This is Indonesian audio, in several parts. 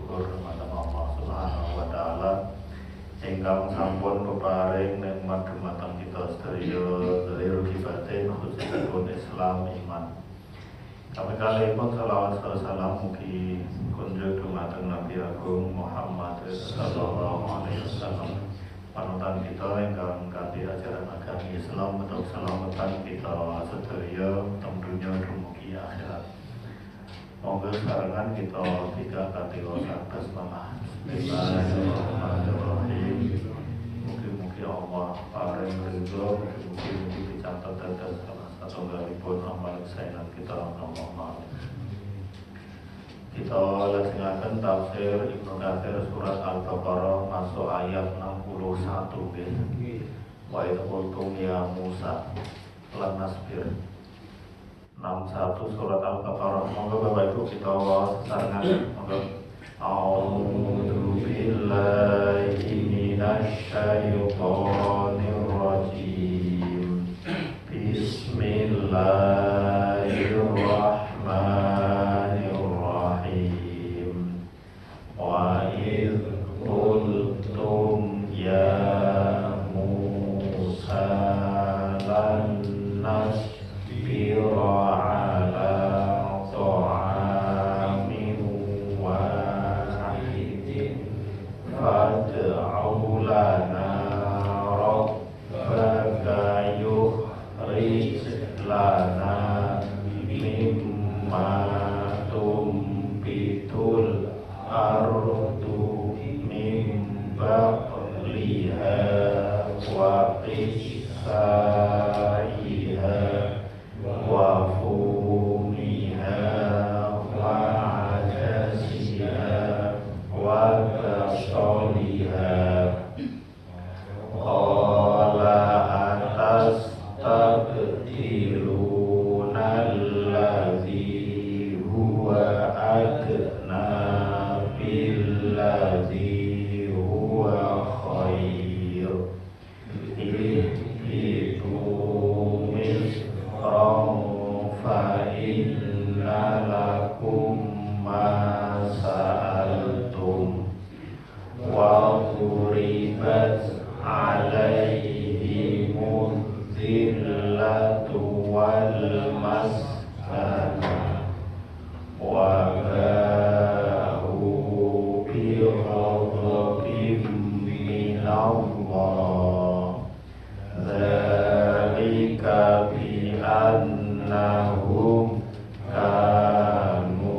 syukur dumateng Allah Subhanahu wa taala ingkang sampun peparing nikmat dumateng kita sedaya zahir batin khususipun Islam iman. Kami kalihipun selawat salam mugi kunjuk dumateng Nabi Agung Muhammad sallallahu alaihi wasallam. Panutan kita ingkang kanthi ajaran agama Islam untuk selamatan kita sedaya teng dunya dumugi akhirat. Monggo sarengan kita tiga kategori basmalah. Bismillahirrahmanirrahim. Mugi-mugi Allah paring ridho, mugi-mugi dicatat dados salah satunggalipun amal saenan kita Allah. Kita lajengaken tafsir Ibnu Katsir surat Al-Baqarah masuk ayat 61 nggih. Wa idh qultum ya Musa lan nasbir. 61 surat Al-Baqarah. Monggo Bapak Ibu kita sesarengan monggo. A'udzu billahi minasy syaithanir rajim. Bismillahirrahmanirrahim. Wa idh qultum ya Musa lan nasbira ala ta'amin wahidin fad'u lana rabbaka yukhrij lana mimma tumbitul ardu min baqliha wa qithaiha wa fumiha wa adasiha wa basaliha. Qala atastabdiluna alladhi huwa adna billadhi huwa khair. Ihbitu misran fa inna lakum ma sa'altum wa duribat alaihimuz zillatu wal maskana wa ba'u bi ghadabin min Allah. Dzalika bi annahum kanu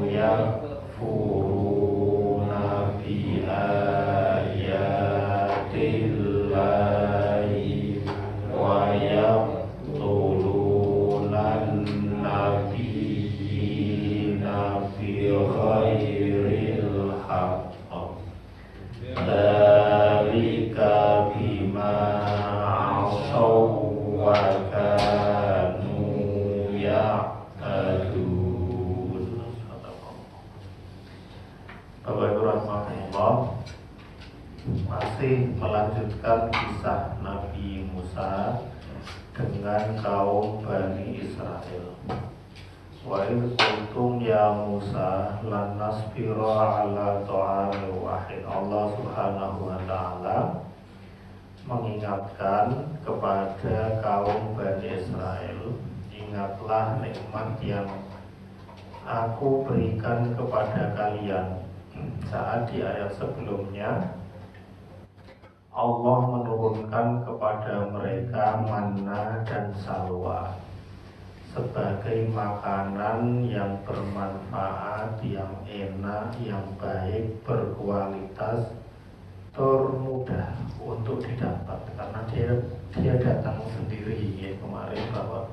yakfuruna bi ayatillahi wa yaqtulunan nabiyyina bi ghairil haqq. Dzalika bima asaw wa kanu ya'tadun. Bapak Ibu rahmatullah, masih melanjutkan kisah Nabi Musa dengan kaum Bani Israel. Wa idh qultum ya Musa lan nasbira ala ta'amin wahid. Allah Subhanahu wa taala mengingatkan kepada kaum Bani Israel, ingatlah nikmat yang aku berikan kepada kalian. Saat di ayat sebelumnya Allah menurunkan kepada mereka manna dan salwa sebagai makanan yang bermanfaat, yang enak, yang baik, berkualitas, termudah untuk didapat karena dia datang sendiri. Ya, kemarin bahwa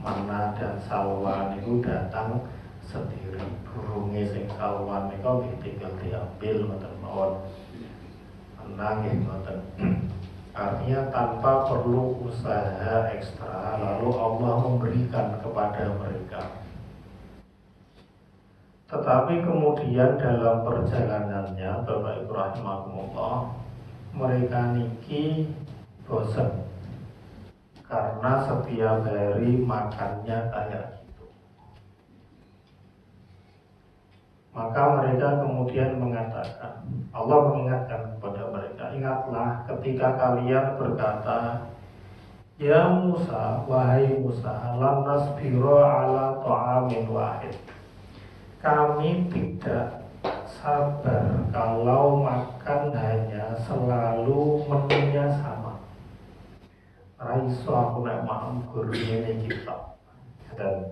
manna dan salwa itu datang sendiri. Burunge sing salwan niku tinggal diambil ngoten mawon. Nangih ngoten. Artinya tanpa perlu usaha ekstra, lalu Allah memberikan kepada mereka. Tetapi kemudian dalam perjalanannya, Bapak Ibu rahimakumullah, mereka niki bosan karena setiap hari makannya kayak gitu. Maka mereka kemudian mengatakan, Allah mengingatkan kepada mereka, ingatlah ketika kalian berkata, ya Musa, wahai Musa, lan nasbiro ala ta'amin wahid. Kami tidak sabar kalau makan hanya selalu menunya sama. Raiso aku nak maaf gurunya ini kita. Dan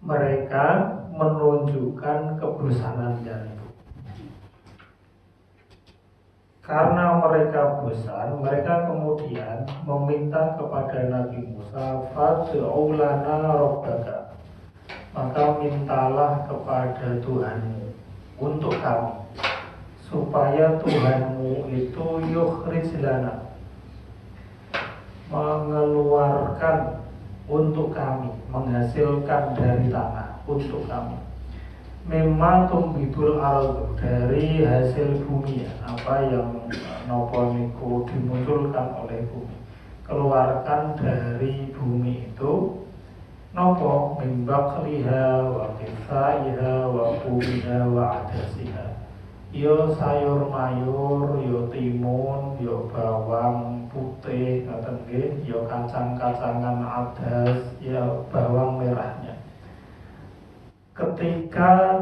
mereka menunjukkan kebosanannya itu. Karena mereka bosan, mereka kemudian meminta kepada Nabi Musa, fad'u lana rabbaka, maka mintalah kepada Tuhanmu untuk kami, supaya Tuhanmu itu yukhrij lana, mengeluarkan untuk kami, menghasilkan dari tanah untuk kami, mimma tumbitul ardh, dari hasil bumi, apa yang nopo niku dimunculkan oleh bumi, keluarkan dari bumi itu nopo min baqliha wa qithaiha wa qumiha wa adasiha, yo sayur mayur, yo timun, yo bawang putih, ngoten nggih, yo kacang-kacangan adas, yo bawang merahnya. Ketika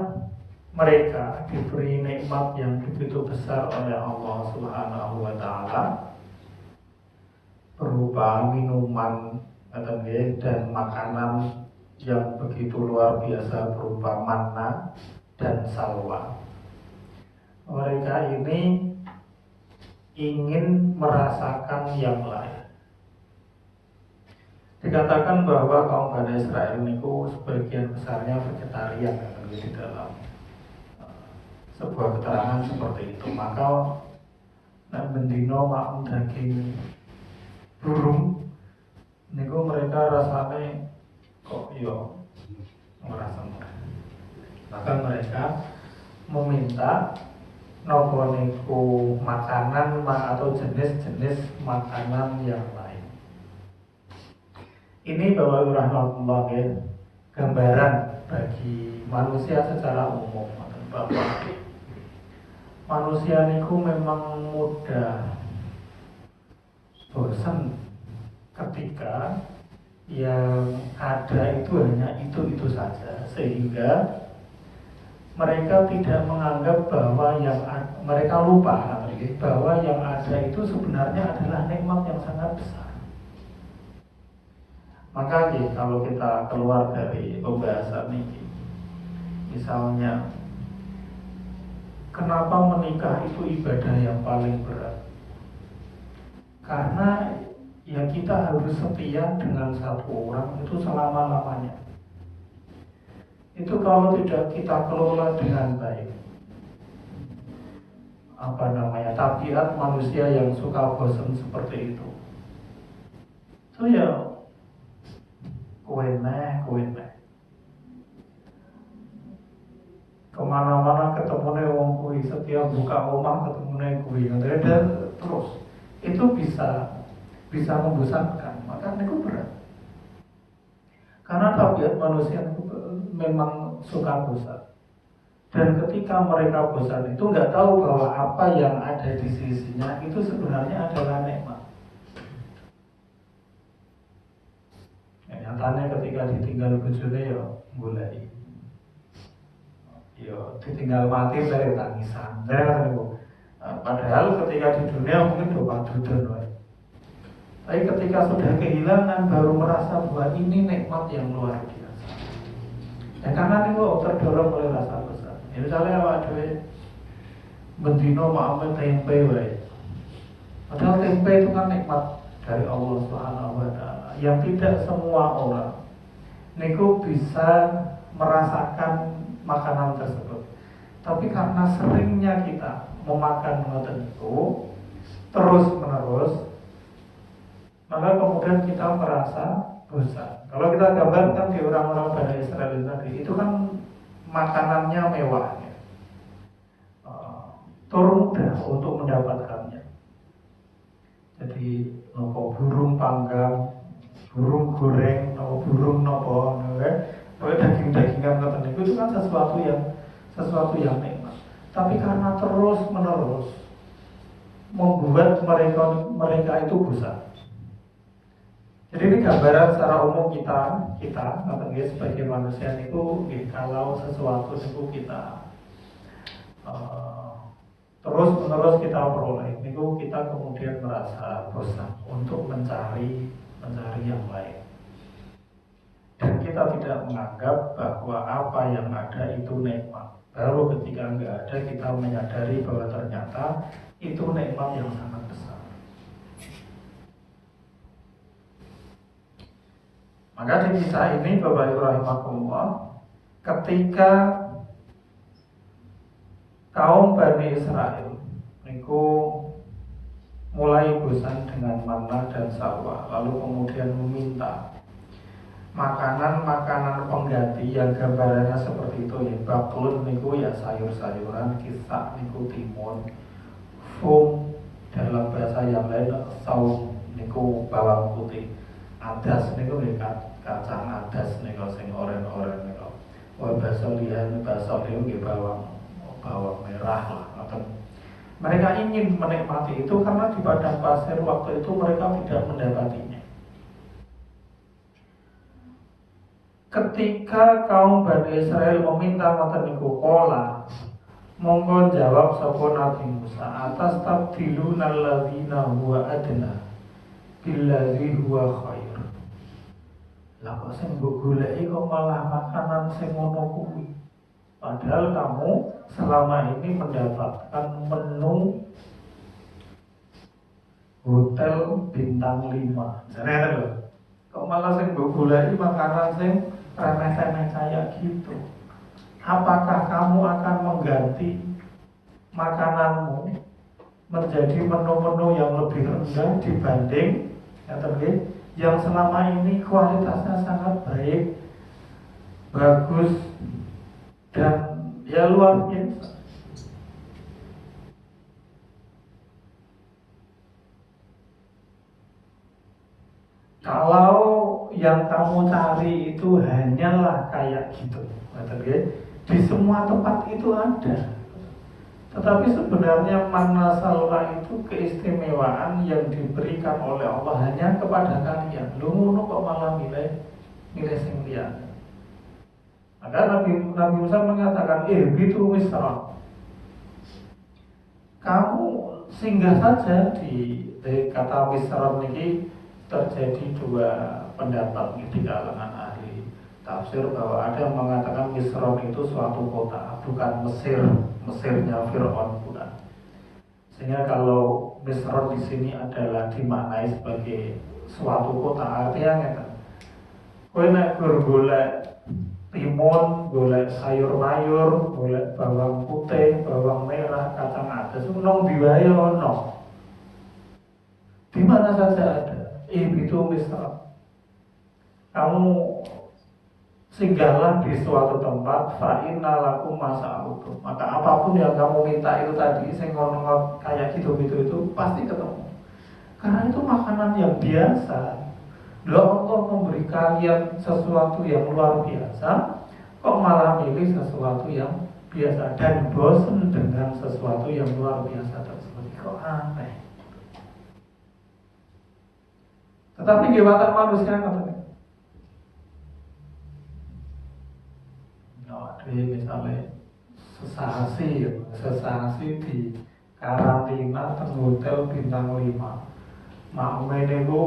mereka diberi nikmat yang begitu besar oleh Allah Subhanahu wa taala berupa minuman dan makanan yang begitu luar biasa berupa manna dan salwa, mereka ini ingin merasakan yang lain. Dikatakan bahwa kaum Bani Israel niku sebagian besarnya vegetarian di dalam sebuah keterangan seperti itu. Maka nek bendino makan daging burung niku mereka rasanya kok yo merasa murah. Maka mereka meminta nopo niku makanan atau jenis-jenis makanan yang lain. Ini Bapak rahmatullah ya, gambaran bagi manusia secara umum. Bahwa manusia niku memang mudah bosan ketika yang ada itu hanya itu saja, sehingga mereka tidak menganggap bahwa mereka lupa bahwa yang ada itu sebenarnya adalah nikmat yang sangat besar. Maka kalau kita keluar dari pembahasan ini, misalnya kenapa menikah itu ibadah yang paling berat? Karena ya kita harus setia dengan satu orang itu selama-lamanya. Itu kalau tidak kita kelola dengan baik, tabiat manusia yang suka bosan seperti itu ya kueneh kemana-mana ketemunya wong kuwi, setiap buka omah ketemunya kuwi, dan terus itu bisa membosankan. Maka itu berat, karena tabiat manusia itu memang suka bosan. Dan ketika mereka bosan itu nggak tahu bahwa apa yang ada di sisinya itu sebenarnya adalah nikmat. Nyatanya ketika ditinggal bojone ya mulai ditinggal mati dari tangisan. Padahal ketika di dunia mungkin doa dudun. Tapi ketika sudah kehilangan baru merasa bahwa ini nikmat yang luar biasa. Dan karena itu terdorong oleh rasa bosan. Ya misalnya awak dhewe bendino makan tempe wae. Padahal tempe itu kan nikmat dari Allah Subhanahu wa taala yang tidak semua orang niku bisa merasakan makanan tersebut. Tapi karena seringnya kita memakan ngoten itu terus menerus, maka kemudian kita merasa bosan. Kalau kita gambarkan di orang-orang Bani Israel tadi, itu kan makanannya mewah ya. Mudah untuk mendapatkannya. Jadi nopo burung panggang, burung goreng, nopo burung nopo, Kalau daging-dagingan ngoten niku itu kan sesuatu yang nikmat. Tapi karena terus menerus membuat mereka itu bosan. Jadi ini gambaran secara umum kita sebagai manusia itu kalau sesuatu itu kita terus menerus kita peroleh, itu kita kemudian merasa bosan untuk mencari yang lain. Dan kita tidak menganggap bahwa apa yang ada itu nikmat. Baru ketika nggak ada kita menyadari bahwa ternyata itu nikmat yang sangat besar. Maka di kisah ini Bapak Ibu rahimakumullah, ketika kaum Bani Israel niku mulai bosan dengan manna dan salwa, lalu kemudian meminta makanan pengganti yang gambarannya seperti itu ya, baklun niku ya sayur-sayuran, kisah niku timun, fum dalam bahasa yang lain saus niku bawang putih, adas niku kacang adas niku sing oren-oren niku, bahasa lian nggih bawang merah lah. Mereka ingin menikmati itu karena di padang pasir waktu itu mereka tidak mendapatinya. Ketika kaum Bani Israel meminta ngoten niku qala, monggo jawab sapa Nabi Musa, atas tabdiluna alladzina huwa adna billadzi huwa khair. Lah kok sing mbok goleki kok malah makanan sing ngono kuwi. Padahal kamu selama ini mendapatkan menu hotel bintang 5. Jadi lho, kok malah sing mbok goleki makanan sing remeh-remeh kayak gitu. Apakah kamu akan mengganti makananmu menjadi menu-menu yang lebih rendah dibanding yang selama ini kualitasnya sangat baik, bagus, dan ya luar biasa. Kalau yang kamu cari itu hanyalah kayak gitu, di semua tempat itu ada. Tetapi sebenarnya manna salwa itu keistimewaan yang diberikan oleh Allah hanya kepada kalian. Lu ngono kok malah milih sing liyane. Maka Nabi Musa mengatakan, gitu Misra, kamu singgah saja di kata Misra ini. Terjadi dua pendapat di kalangan ahli tafsir bahwa ada yang mengatakan Misra itu suatu kota, bukan Mesirnya Fir'aun bukan. Sehingga kalau Misra di sini adalah dimaknai sebagai suatu kota, artinya kan kowe nek golek timun, golek sayur-mayur, golek bawang putih, bawang merah, kacang adas, nong diwae ono. Di mana saja ada. Itu Misra. Kamu singgahlah di suatu tempat, fa'inna lakum masa'utum. Maka apapun yang kamu minta itu tadi, sing ngono kayak gitu-gitu itu pasti ketemu. Karena itu makanan yang biasa. Allah memberi kalian sesuatu yang luar biasa, kok malah milih sesuatu yang biasa dan bosan dengan sesuatu yang luar biasa tersebut. Kok aneh. Tetapi watak manusia katanya. Misalnya sesasi di karantina teng hotel bintang 5. Makme niku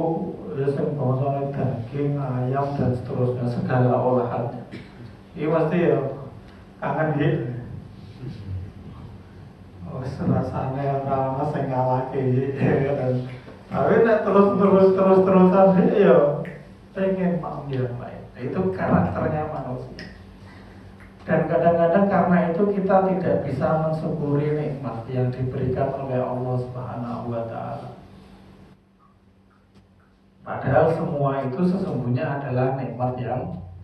sing bangsane daging, ayam dan seterusnya segala olahannya. Ini pasti ya kangen gitu. Rasane ora ana sing ngalahke dan tapi nek terus-terusan ya pengen mau yang lain. Itu karakternya manusia. Dan kadang-kadang karena itu kita tidak bisa mensyukuri nikmat yang diberikan oleh Allah Subhanahu wa taala. Padahal semua itu sesungguhnya adalah nikmat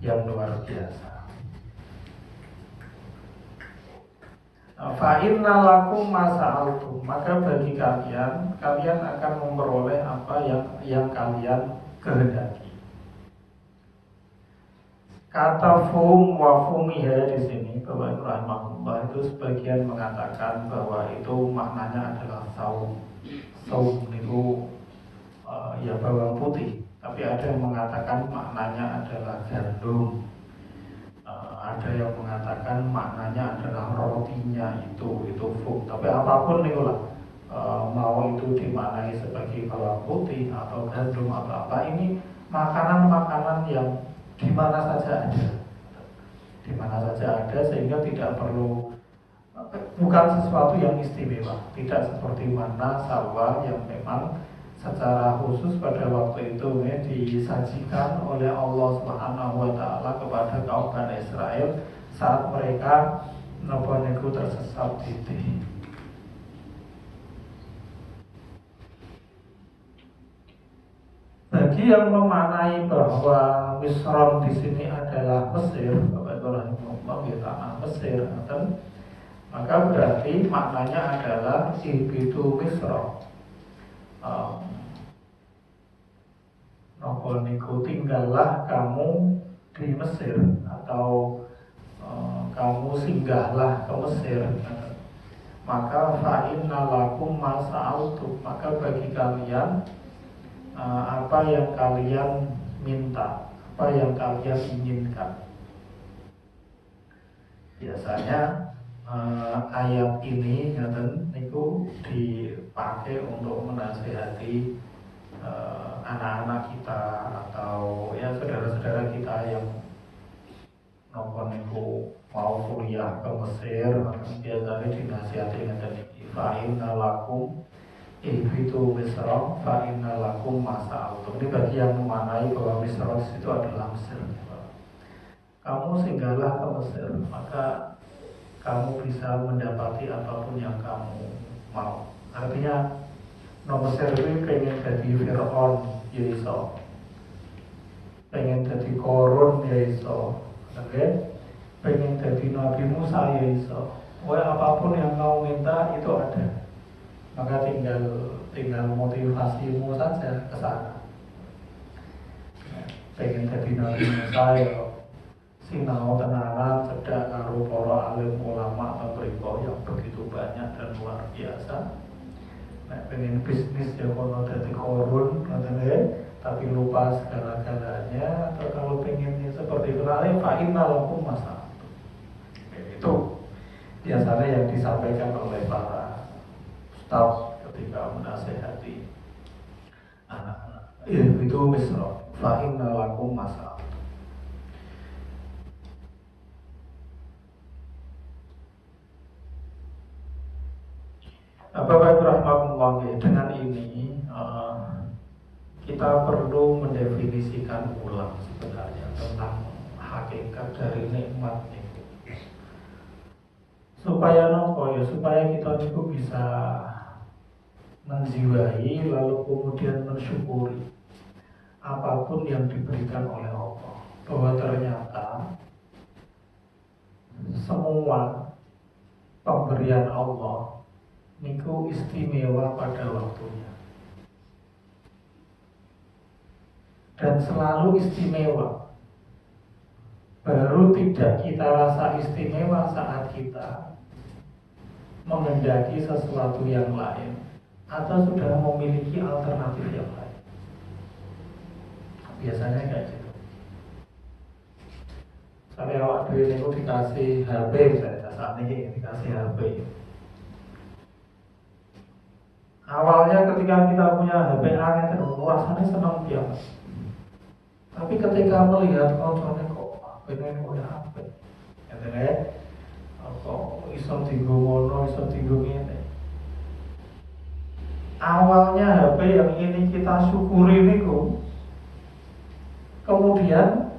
yang luar biasa. Fa'inna lakum masa'altum, maka bagi kalian akan memperoleh apa yang kalian kehendaki. Kata fum wa fumiha di sini Bapak rahimahullah itu sebagian mengatakan bahwa itu maknanya adalah saum. Saum itu ya bawang putih. Tapi ada yang mengatakan maknanya adalah gandum. Ada yang mengatakan maknanya adalah rotinya itu fum. Tapi apapun itulah mau itu dimaknai sebagai bawang putih atau gandum atau apa, ini makanan-makanan yang di mana saja ada, sehingga tidak perlu, bukan sesuatu yang istimewa, tidak seperti mana salwa yang memang secara khusus pada waktu itu disajikan oleh Allah Subhanahu wa taala kepada kaum Bani Israel saat mereka nopo tersesat di Bagi yang memaknai bahwa Misron di sini adalah Mesir, Bapak Rahimahullah, ya tanah Mesir, maka berarti maknanya adalah Ibitu Misro. Tinggallah kamu di Mesir, atau kamu singgahlah ke Mesir. Maka fa'inna lakum masa'altum, maka bagi kalian apa yang kalian minta, apa yang kalian inginkan. Biasanya ayat ini niku dipakai untuk menasihati anak-anak kita atau ya saudara-saudara kita yang niku mau kuliah ke Mesir. Biasanya dinasihati dengan fa'inna lakum Ihbitu Misra fa inna lakum masa'altum. Ini bagi yang memaknai bahwa Misra itu adalah Mesir. Kamu singgahlah ke Mesir, maka kamu bisa mendapati apapun yang kamu mau. Artinya Mesir itu pengen jadi Fir'aun, ya iso. Pengen jadi Korun, ya iso. Pengen jadi Nabi Musa, ya iso. Apapun yang kamu minta itu ada. Maka tinggal motivasimu saja ke sana. Pengen jadi Nabi Musa ya sinau tenanan cedak karo para alim ulama mriku yang begitu banyak dan luar biasa. Pengen bisnis ya kono dadi korun tapi lupa segala-galanya. Atau kalau pengennya seperti itu fa inna lakum masa. Itu biasanya yang disampaikan oleh para staf ketika menasehati anak-anak. Itu Misra fa inna lakum masa. Bapak rahmatullah, dengan ini kita perlu mendefinisikan ulang sebenarnya tentang hakikat dari nikmat itu. Supaya supaya kita itu bisa menjiwai lalu kemudian mensyukuri apapun yang diberikan oleh Allah, bahwa ternyata semua pemberian Allah niku istimewa pada waktunya dan selalu istimewa. Baru tidak kita rasa istimewa saat kita mengendaki sesuatu yang lain atau sudah memiliki alternatif yang lain. Biasanya kayak gitu. Saya waktu ini dikasih HP, saya saat ini dikasih HP. Awalnya ketika kita punya HP anget, rasanya senang banget. Tapi ketika melihat kontrolnya kok HP-nya punya HP, kok iso tinggo ngono, iso tinggo ngene. Awalnya HP yang ini kita syukuri niku kemudian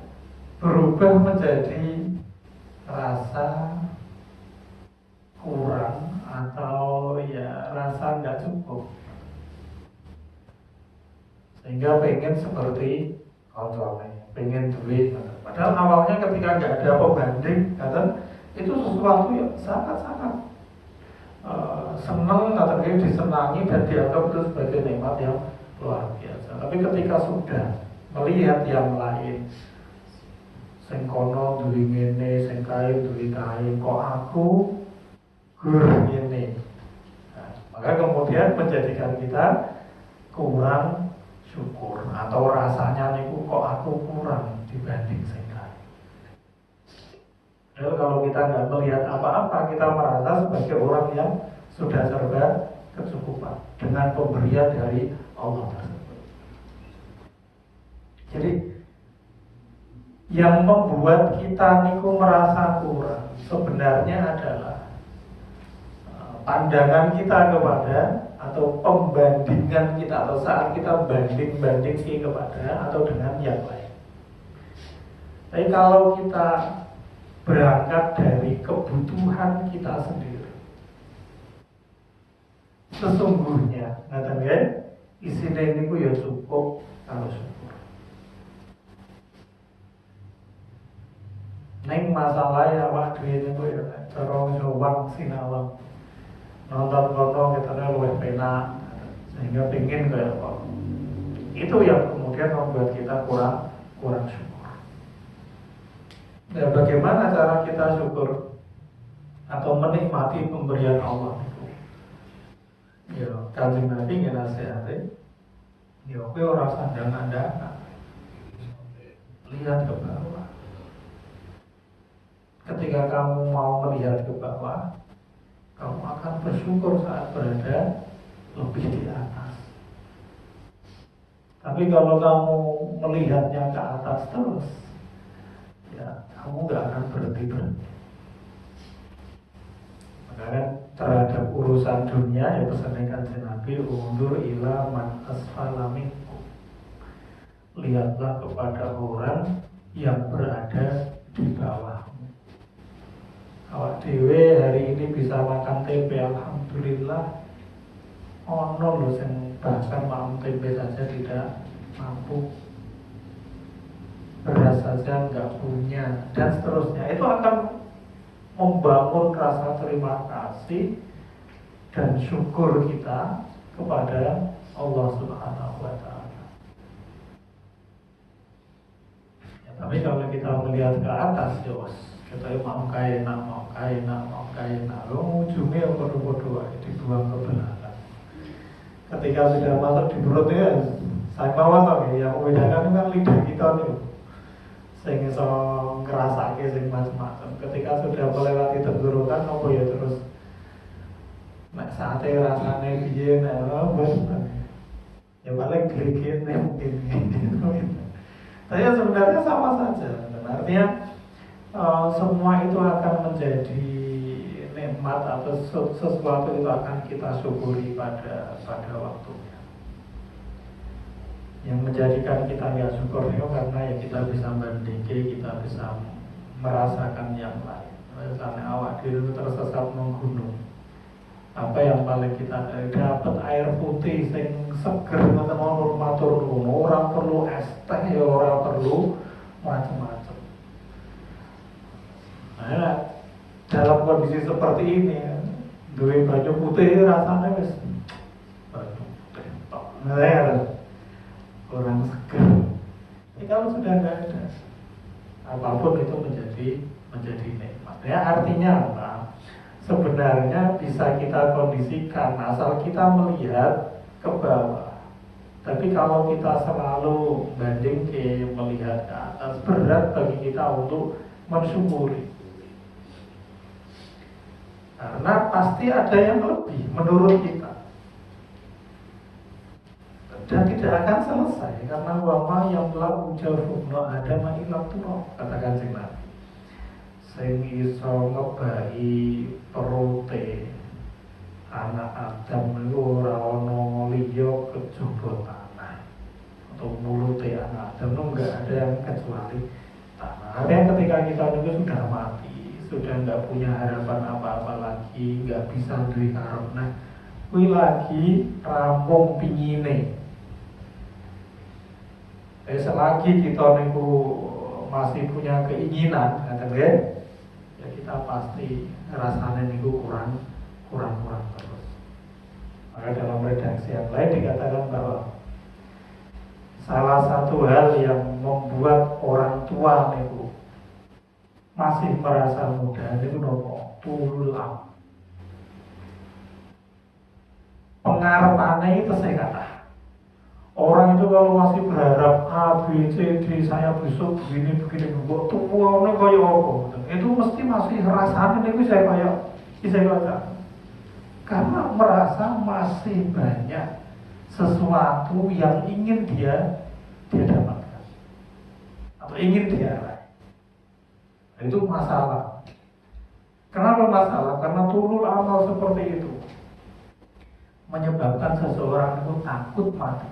berubah menjadi rasa kurang atau ya rasa nggak cukup, sehingga pengen seperti kontrolnya, pengen duit. Padahal awalnya ketika nggak ada pembanding, itu sesuatu yang sangat-sangat senang atau disenangi dan dianggap itu sebagai nikmat yang luar biasa. Tapi ketika sudah melihat yang lain, sing kono duwe ngene, sing kae duwe kae, kok aku ngene. Nah, maka kemudian menjadikan kita kurang syukur atau rasanya niku kok aku kurang dibanding sing kae. Lalu kalau kita nggak melihat apa-apa, kita merasa sebagai orang yang sudah serba kecukupan dengan pemberian dari Allah tersebut. Jadi yang membuat kita niku merasa kurang sebenarnya adalah pandangan kita kepada atau pembandingan kita atau saat kita banding kepada atau dengan yang lain. Tapi kalau kita berangkat dari kebutuhan kita sendiri, sesungguhnya ngaten nggih isine niku ya cukup kalau syukur. Neng masalah ya awak dhewe niku ya cara nyuwang sinawang. Nonton kono kita luwih penak sehingga pengen kayak apa. Itu yang kemudian membuat kita kurang syukur. Nah, bagaimana cara kita syukur atau menikmati pemberian Allah itu? Ya, Kanjeng Nabi nasihatin, ya kowe ora sandang-andangan. Lihat ke bawah. Ketika kamu mau melihat ke bawah, kamu akan bersyukur saat berada lebih di atas. Tapi kalau kamu melihatnya ke atas terus, ya kamu gak akan berhenti. Makanya terhadap urusan dunia ya pesannya Kanjeng Nabi, undur ila man asfala minkum. Lihatlah kepada orang yang berada di bawah. Awak dhewe hari ini bisa makan tempe, alhamdulillah. Ono lho sing bahkan makan tempe saja tidak mampu, beras saja nggak punya, dan seterusnya. Itu akan membangun rasa terima kasih dan syukur kita kepada Allah Subhanahu wa Ta'ala. Ya, tapi kalau kita melihat ke atas, kita mau kaya nak, lo ujungnya bodoh-bodoh dibuang ke belakang. Ketika sudah masuk di perut ya, saya mau tau ya, yang membedakan kan lidah kita nih, sehingga so ngerasa sing macam-macam. Ketika sudah melewati tenggorokan, apa ya terus, nak sate rasanya biye, ya paling gelikin mungkin gitu. Tapi sebenarnya sama saja, artinya semua itu akan menjadi nikmat atau sesuatu itu akan kita syukuri pada waktunya. Yang menjadikan kita nggak syukur itu karena ya kita bisa bandingke, kita bisa merasakan yang lain. Misalnya awak diri tersesat menggunung, apa yang paling kita dapat air putih sing seger ngoten matur nuwun, ora perlu es teh, ora perlu macam-macam. Nah, dalam kondisi seperti ini, duwe baju putih rasanya wis baju putih tok. Orang seger. Tapi kalau sudah nggak ada, apapun itu menjadi nikmat. Ya artinya apa? Sebenarnya bisa kita kondisikan asal kita melihat ke bawah. Tapi kalau kita selalu banding ke melihat ke atas, berat bagi kita untuk mensyukuri. Karena pasti ada yang lebih menurut kita, dan tidak akan selesai karena wama yang telah ujafubno ada ma'ilam tuh katakan Kanjeng Nabi sing iso ngebai perute anak Adam itu ora ana liya kejaba tanah atau mulute anak Adam itu enggak ada yang kecuali tanah. Artinya ketika kita itu sudah mati, sudah nggak punya harapan apa-apa lagi, nggak bisa duwe karena kuwi lagi rampung pingine. Selagi kita niku masih punya keinginan, ya kita pasti rasanya niku kurang terus. Maka dalam redaksi yang lain dikatakan bahwa salah satu hal yang membuat orang tua niku masih merasa muda niku napa? Tulul am. Pengarepane itu saya kata. Orang itu kalau masih berharap A, B, C, D, saya besok begini, kok tuane kaya apa? Itu mesti masih rasanya niku saya kaya karena merasa masih banyak sesuatu yang ingin dia dapatkan atau ingin dia raih. Itu masalah. Kenapa masalah? Karena tulul amal seperti itu menyebabkan seseorang itu takut mati.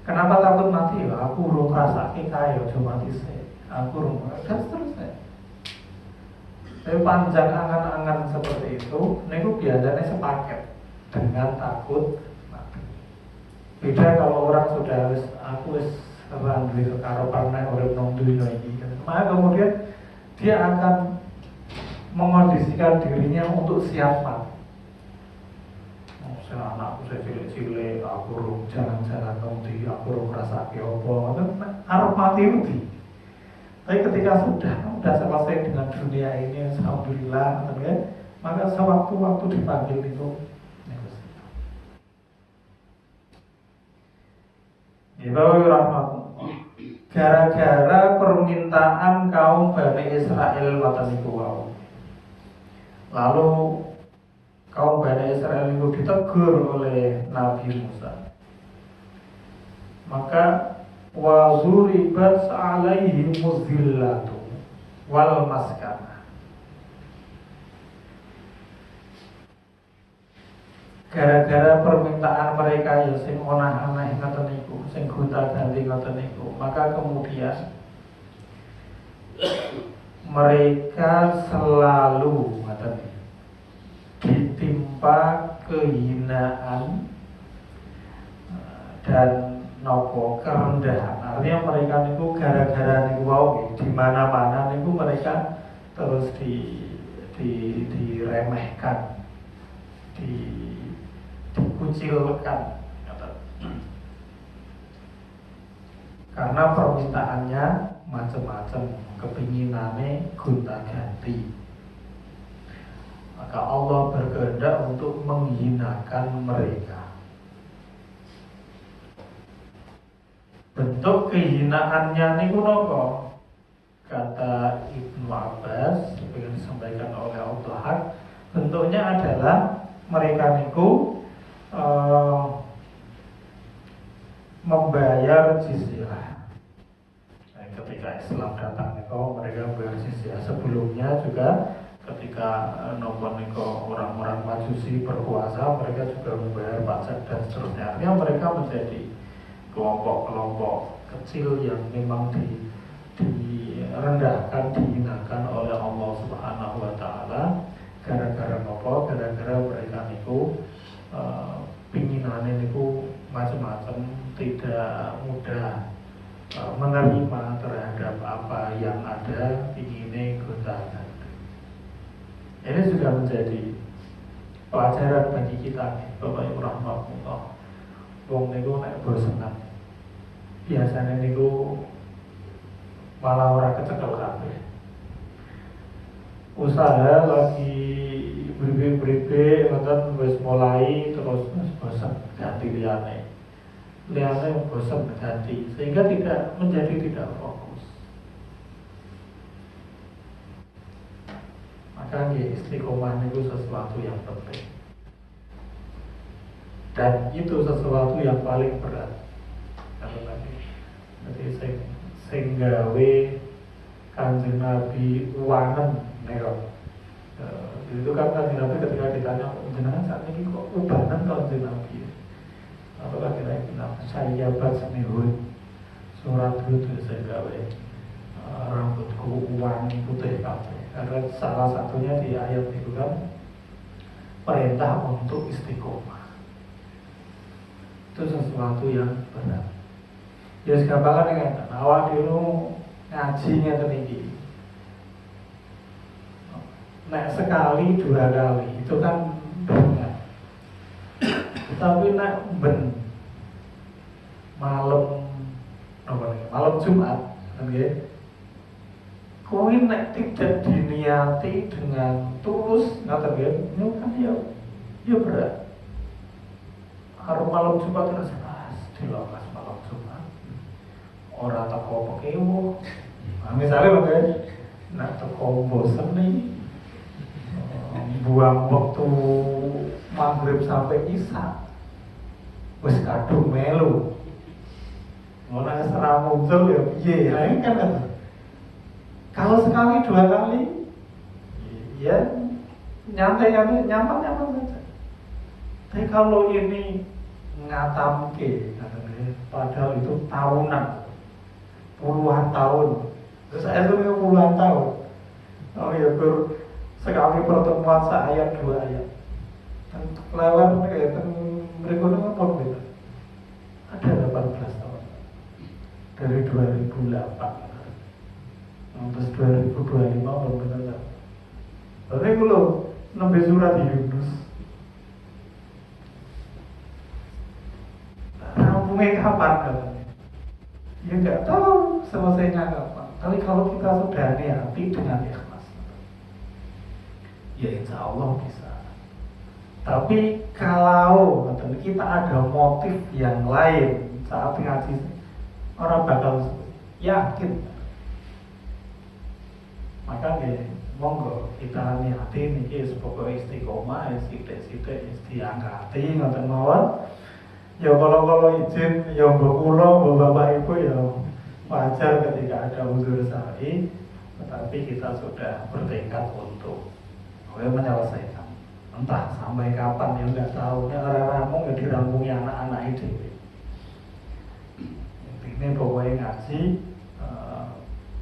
Kenapa takut mati? Ya, aku urung ngrasake kaya aja mati sih. Aku urung dan seterusnya. Tapi panjang angan-angan seperti itu, niku biasanya sepaket dengan takut mati. Beda kalau orang sudah aku randuwe kekarepan nek urip nang dunya iki. Maka kemudian dia akan mengondisikan dirinya untuk siap mati. Anakku saya cilik-cilik, aku urung jalan-jalan nanti, aku urung ngrasake apa, arep mati uti. Tapi ketika sudah selesai dengan dunia ini, alhamdulillah, kan? Maka sewaktu-waktu dipanggil itu, gara-gara permintaan kaum Bani Israel wataniku wau. Lalu kaum Bani Israel itu ditegur oleh Nabi Musa. Maka wa zuribat alaihim muzillatu wal maskana. Gara-gara permintaan mereka ya sing onah-aneh ngoten niku, sing gonta-ganti ngoten niku, maka kemudian mereka selalu ngoten ditimpa kehinaan dan nopo kerendahan. Artinya mereka niku gara-gara niku wau di mana-mana niku mereka terus diremehkan, dikucilkan karena permintaannya macam-macam, kepinginannya gonta-ganti. Maka Allah berkehendak untuk menghinakan mereka. Bentuk kehinaannya niku napa? Kata Ibnu Abbas yang disampaikan oleh Abdul, bentuknya adalah mereka niku membayar jizyah. Ketika Islam datang niku mereka membayar jizyah. Sebelumnya juga ketika nopo niku orang-orang Majusi berkuasa, mereka juga membayar pajak dan seterusnya. Artinya mereka menjadi kelompok-kelompok kecil yang memang direndahkan, dihinakan oleh Allah Subhanahu wa taala gara-gara nopo? Gara-gara mereka niku pinginane niku macam-macam, tidak mudah menerima terhadap apa yang ada, ingine gonta-ganti. Ini juga menjadi pelajaran bagi kita, Bapak Ibu rahmatullah. Wong niku nek bosenan biasanya niku malah ora kecekel kabeh. Usaha lagi bribe-bribe ngoten wis mulai terus bosan ganti liyane bosan ganti sehingga tidak fokus. Maka istiqomah itu sesuatu yang penting dan itu sesuatu yang paling berat. Jadi sing gawe Kanjeng Nabi uangan nego. Itu kan Kanjeng Nabi ketika ditanya jenengan saat ini kok ubanan Kanjeng Nabi. Apakah kira-kira saya baca mihun surat itu saya gawe rambutku uang putih kabeh. Karena salah satunya di ayat itu kan perintah untuk istiqomah. Itu sesuatu yang berat. Ya segampangan dengan awak dulu ngaji ngeten iki. Nek sekali 2 kali itu kan banyak. Tapi nek malam Jumat nggih. Kuwi nek tidak diniati dengan tulus, ngoten nggih, niku kan ya berat. Harus malam Jumat terus dilokas malam Jumat. Ora teko pekewo. Nah, misalnya bagaimana? Nak teko bosen nih, buang waktu maghrib sampai isya, wis kadung melu. Ngono serah muncul ya piye? Nah, ini kan kalau sekali dua kali, ya nyantai nyaman saja. Tapi kalau ini ngatamke, padahal itu tahunan, puluhan tahun. Terus saya itu puluhan tahun. Oh ya, sekali pertemuan seayat dua ayat. Dan lewat berikutnya apa gitu? Ada 18 tahun dari 2008. Terus 2025 benar-benar. Tapi kalau nembe surat Yunus, rampungnya kapan katanya? Ya nggak tahu selesainya kapan. Tapi kalau kita sudah niati dengan ikhlas, ya insya Allah bisa. Tapi kalau kita ada motif yang lain saat ngaji, orang bakal yakin. Maka monggo kita niati niki sebagai istiqomah, sithik-sithik diangkati ngoten mawon. Ya kalau izin ya mbok kula, mbok bapak ibu ya wajar ketika ada uzur syar'i, tetapi kita sudah bertekad untuk menyelesaikan. Entah sampai kapan ya nggak tahu. Ya orang-orang ya dirampungi anak-anak itu. Ini pokoknya ngaji.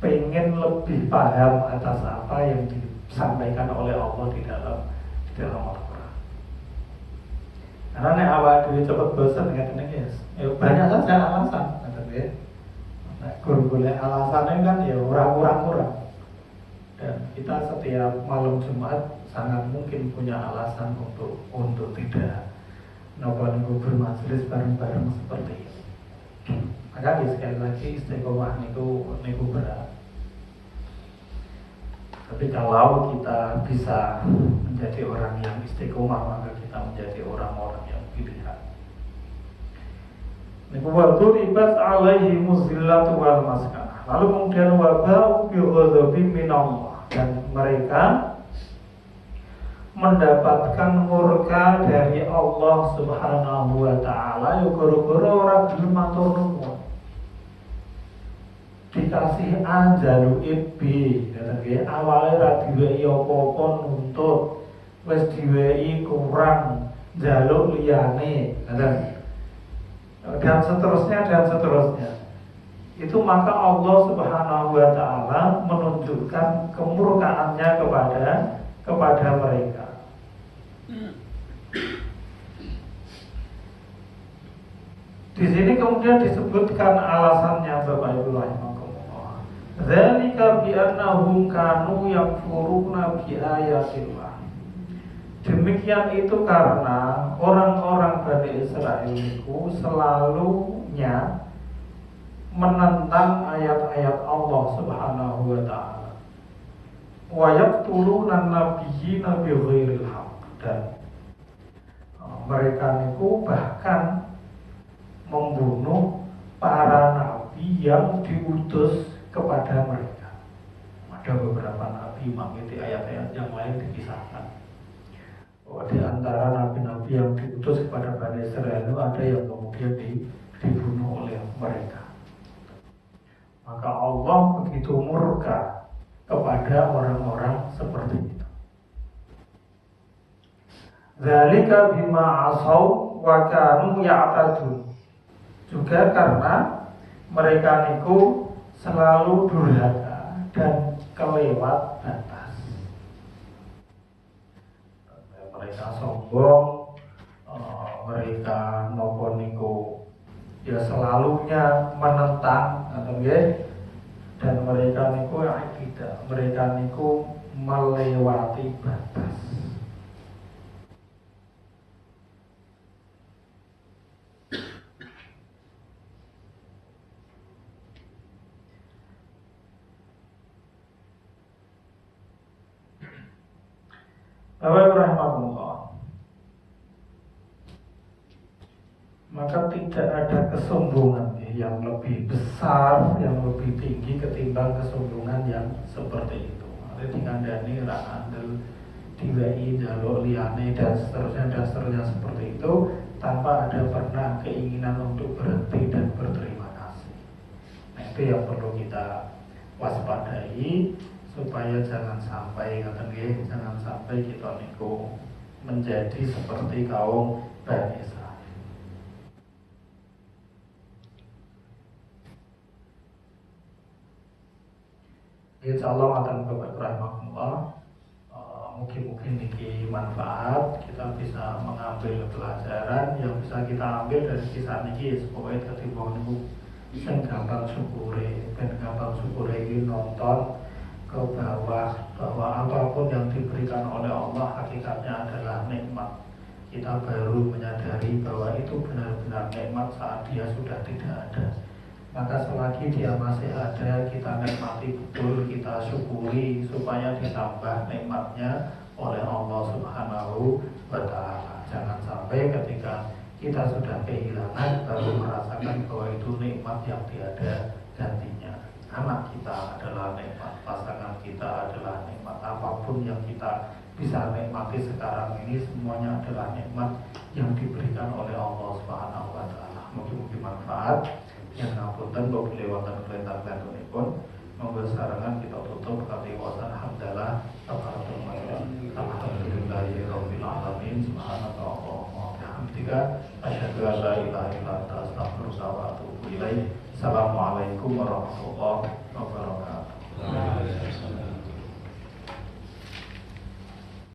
Pengen lebih paham atas apa yang disampaikan oleh Allah di dalam Al-Quran. Karena nek awak dhewe cepet bosan katanya guys. Ya banyak saja alasan katanya. Nek golek alasannya kan ya kurang. Dan kita setiap malam Jumat sangat mungkin punya alasan untuk tidak napa niku bermajelis bareng-bareng seperti ini. Maka sekali lagi istiqomah niku berat. Tapi kalau kita bisa menjadi orang yang istiqomah, maka kita menjadi orang-orang yang pilihan. Niku waktu ibas alaihi muzillatu wal maskanah. Lalu kemudian wabau bi ghadabi minallah, dan mereka mendapatkan murka dari Allah Subhanahu wa taala, yo gara-gara ora gelem matur nuwun. Dikasih anjalu ibi, katanya awalnya ra diwehi apa-apa nuntut, wis diwehi kurang jaluk liyane, dan seterusnya. Itu maka Allah Subhanahu wa taala menunjukkan kemurkaannya kepada mereka. Di sini kemudian disebutkan alasannya Bapak Ibu rahimahullah. Dzalika bi annahum kanu yakfuruna bi ayatillah. Demikian itu karena orang-orang Bani Israil itu selalunya menentang ayat-ayat Allah Subhanahu wa taala. Wa yaqtuluna nabiyyina bi ghairil haqq, dan mereka niku bahkan membunuh para nabi yang diutus kepada mereka. Ada beberapa nabi, makanya di ayat-ayat yang lain dikisahkan bahwa di antara nabi-nabi yang diutus kepada Bani Israil itu ada yang kemudian dibunuh oleh mereka. Maka Allah begitu murka kepada orang-orang seperti itu. Dzalika bima asaw wa kanu ya'tadun. Juga karena mereka niku selalu durhaka dan kelewat batas. Mereka sombong, mereka nopo niku ya selalunya menentang, dan mereka niku tidak, mereka niku melewati batas. Bapak rahimahullah, maka tidak ada kesombongan yang lebih besar, yang lebih tinggi ketimbang kesombongan yang seperti itu. Jadi ngandani ra andel diwehi jaluk liyane dan seterusnya seperti itu tanpa ada pernah keinginan untuk berhenti dan berterima kasih. Nah, itu yang perlu kita waspadai supaya jangan sampai jangan sampai kita niku menjadi seperti kaum Bani Israil. Insyaallah akan Bapak rahimahullah, mungkin niki manfaat, kita bisa mengambil pelajaran yang bisa kita ambil dari kisah niki supaya ketimbang niku sing gampang syukure, ben gampang syukure iki nonton ke bawah bahwa apapun yang diberikan oleh Allah hakikatnya adalah nikmat. Kita baru menyadari bahwa itu benar-benar nikmat saat dia sudah tidak ada. Maka selagi dia masih ada, kita nikmati betul, kita syukuri supaya ditambah nikmatnya oleh Allah Subhanahu wa Ta'ala. Jangan sampai ketika kita sudah kehilangan baru merasakan bahwa itu nikmat yang tiada gantinya. Anak kita adalah nikmat, pasangan kita adalah nikmat, apapun yang kita bisa nikmati sekarang ini semuanya adalah nikmat yang diberikan oleh Allah Subhanahu wa Ta'ala. Mungkin manfaat. Yang ngapunten kok kelewatan perintah ini pun monggo sarangan kita tutup kali wasan hamdalah alhamdulillahirabbil alamin subhanaka allahumma wa bihamdika asyhadu an la ilaha illa anta astaghfiruka wa atubu ilaik. Assalamualaikum warahmatullahi wabarakatuh.